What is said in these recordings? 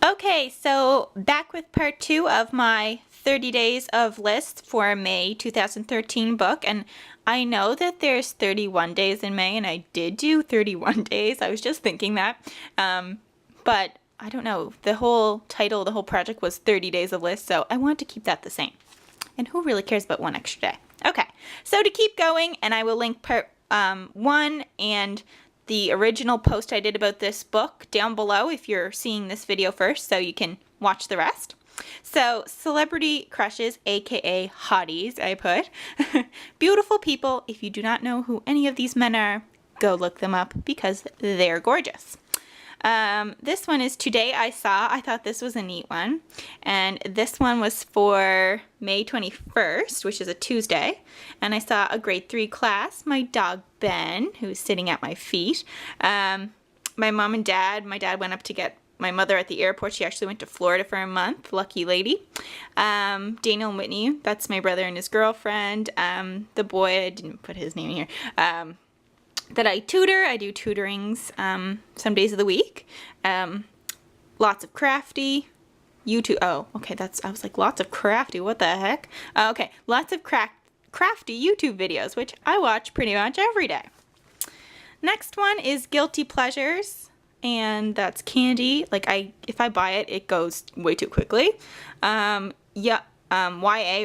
Okay, so back with part 2 of my 30 days of lists for May 2013 book, and I know that there's 31 days in May, and I did do 31 days. I was just thinking that, but I don't know, the whole title, the whole project was 30 days of lists, so I wanted to keep that the same. And who really cares about one extra day? Okay, so to keep going, and I will link part 1 and the original post I did about this book down below if you're seeing this video first, so you can watch the rest. So, celebrity crushes, aka hotties, I put. Beautiful people. If you do not know who any of these men are, go look them up because they're gorgeous. This one is Today I Saw. I thought this was a neat one. And this one was for May 21st, which is a Tuesday. And I saw a grade 3 class, my dog Ben, who's sitting at my feet. My mom and dad, my dad went up to get my mother at the airport. She actually went to Florida for a month. Lucky lady. Daniel and Whitney, that's my brother and his girlfriend. The boy, I didn't put his name in here. That I tutor. I do tutorings some days of the week. Lots of crafty YouTube. Oh, okay. I was like, lots of crafty. What the heck? Okay, lots of crafty YouTube videos, which I watch pretty much every day. Next one is guilty pleasures, and that's candy. Like if I buy it, it goes way too quickly. YA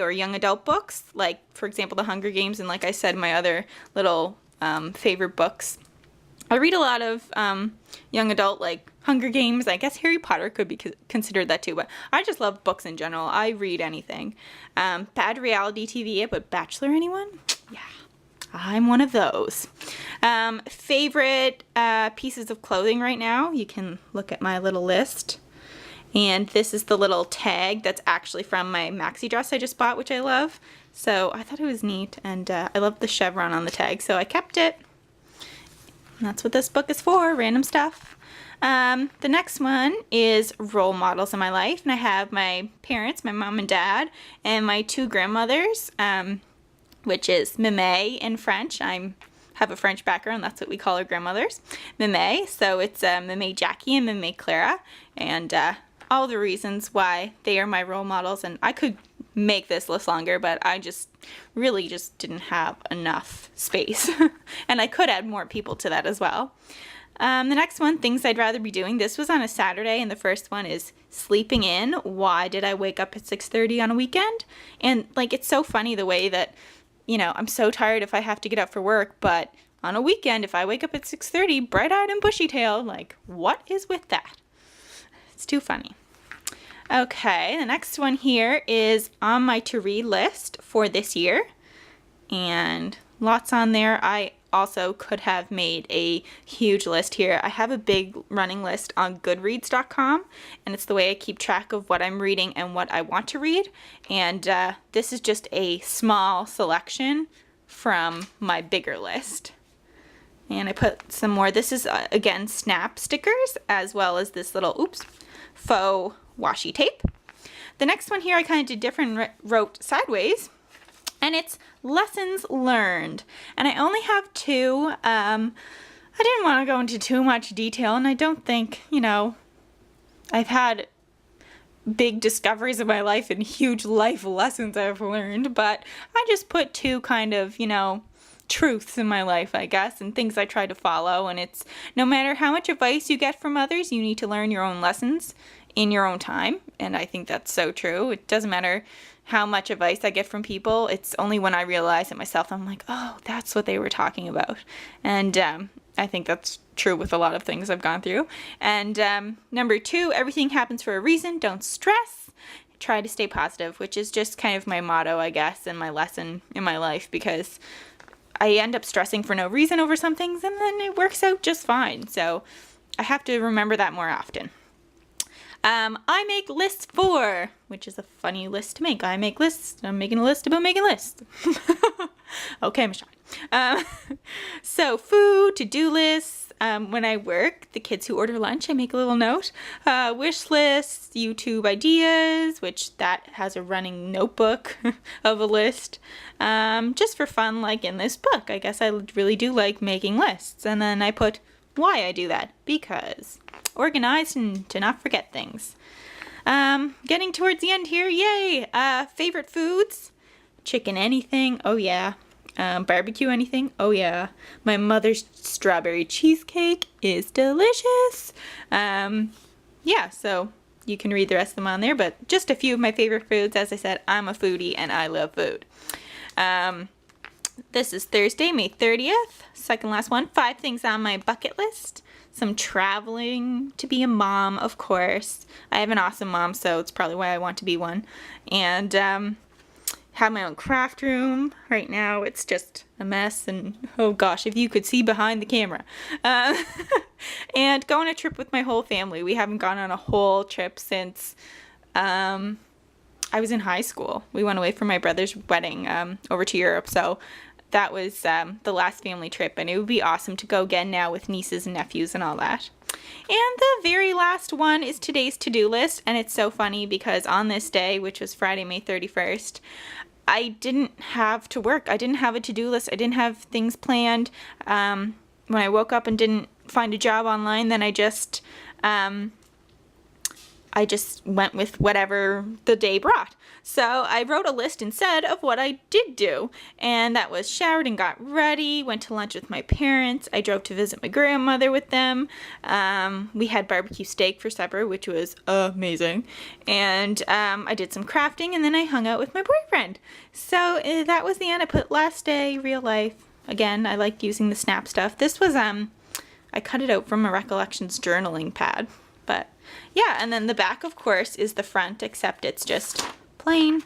or young adult books, like for example, The Hunger Games, and like I said, my other little favorite books. I read a lot of young adult, like Hunger Games. I guess Harry Potter could be considered that too, but I just love books in general. I read anything. Bad reality TV, but Bachelor, anyone? Yeah, I'm one of those. Favorite pieces of clothing right now? You can look at my little list. And this is the little tag that's actually from my maxi dress I just bought, which I love. So I thought it was neat, and I love the chevron on the tag, so I kept it. And that's what this book is for, random stuff. The next one is role models in my life, and I have my parents, my mom and dad, and my 2 grandmothers, which is Meme in French. I have a French background, that's what we call our grandmothers. Meme, so it's Meme Jackie and Meme Clara, and all the reasons why they are my role models. And I could make this list longer, but I just really didn't have enough space. And I could add more people to that as well. The next one, things I'd rather be doing. This was on a Saturday, and the first one is sleeping in. Why did I wake up at 6:30 on a weekend? And like, it's so funny the way that, you know, I'm so tired if I have to get up for work, but on a weekend, if I wake up at 6:30, bright-eyed and bushy-tailed, like, what is with that? It's too funny. Okay, the next one here is on my to-read list for this year, and lots on there. I also could have made a huge list here. I have a big running list on Goodreads.com, and it's the way I keep track of what I'm reading and what I want to read, and this is just a small selection from my bigger list. And I put some more. This is, again, snap stickers, as well as this little, faux washi tape. The next one here I kind of did different, wrote sideways, and it's lessons learned. And I only have 2. I didn't want to go into too much detail, and I don't think, you know, I've had big discoveries in my life and huge life lessons I've learned, but I just put 2 kind of, you know, truths in my life, I guess, and things I try to follow. And it's, no matter how much advice you get from others, you need to learn your own lessons in your own time. And I think that's so true. It doesn't matter how much advice I get from people. It's only when I realize it myself, I'm like, oh, that's what they were talking about. And I think that's true with a lot of things I've gone through. And number 2, everything happens for a reason. Don't stress. Try to stay positive, which is just kind of my motto, I guess, and my lesson in my life, because I end up stressing for no reason over some things, and then it works out just fine. So I have to remember that more often. I make lists for, which is a funny list to make. I make lists. I'm making a list about making lists. Okay, Michelle. So food, to-do lists. When I work, the kids who order lunch, I make a little note. Wish lists, YouTube ideas, which that has a running notebook of a list. Just for fun, like in this book. I guess I really do like making lists. And then I put why I do that. Because organized and to not forget things. Getting towards the end here, yay! Favorite foods? Chicken anything, oh yeah. Barbecue anything, oh yeah. My mother's strawberry cheesecake is delicious. Yeah, so you can read the rest of them on there, but just a few of my favorite foods. As I said, I'm a foodie and I love food. This is Thursday, May 30th, second last one. 5 things on my bucket list. Some traveling, to be a mom, of course. I have an awesome mom, so it's probably why I want to be one. And have my own craft room. Right now it's just a mess, and oh gosh, if you could see behind the camera. And go on a trip with my whole family. We haven't gone on a whole trip since I was in high school. We went away for my brother's wedding over to Europe, so that was the last family trip, and it would be awesome to go again now with nieces and nephews and all that. And the very last one is today's to-do list, and it's so funny because on this day, which was Friday, May 31st, I didn't have to work. I didn't have a to-do list. I didn't have things planned. When I woke up and didn't find a job online, then I just went with whatever the day brought. So I wrote a list instead of what I did do. And that was showered and got ready, went to lunch with my parents. I drove to visit my grandmother with them. We had barbecue steak for supper, which was amazing. And I did some crafting, and then I hung out with my boyfriend. So that was the end. I put last day, real life. Again, I like using the snap stuff. This was, I cut it out from a Recollections journaling pad. But yeah, and then the back, of course, is the front, except it's just plain.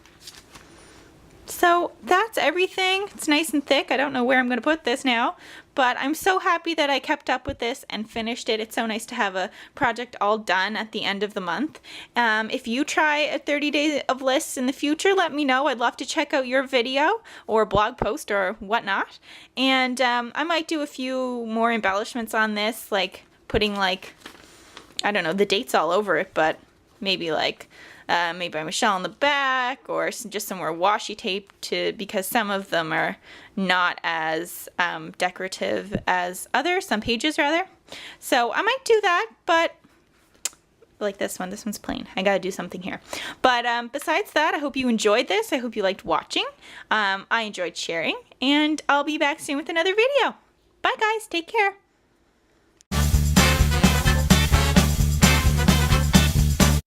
So that's everything. It's nice and thick. I don't know where I'm going to put this now, but I'm so happy that I kept up with this and finished it. It's so nice to have a project all done at the end of the month. If you try a 30 days of lists in the future, let me know. I'd love to check out your video or blog post or whatnot. And I might do a few more embellishments on this, like putting I don't know, the dates all over it, but maybe made by Michelle on the back, or just some more washi tape because some of them are not as decorative as others, some pages rather. So I might do that, but like this one's plain. I gotta do something here. But besides that, I hope you enjoyed this. I hope you liked watching. I enjoyed sharing, and I'll be back soon with another video. Bye guys, take care.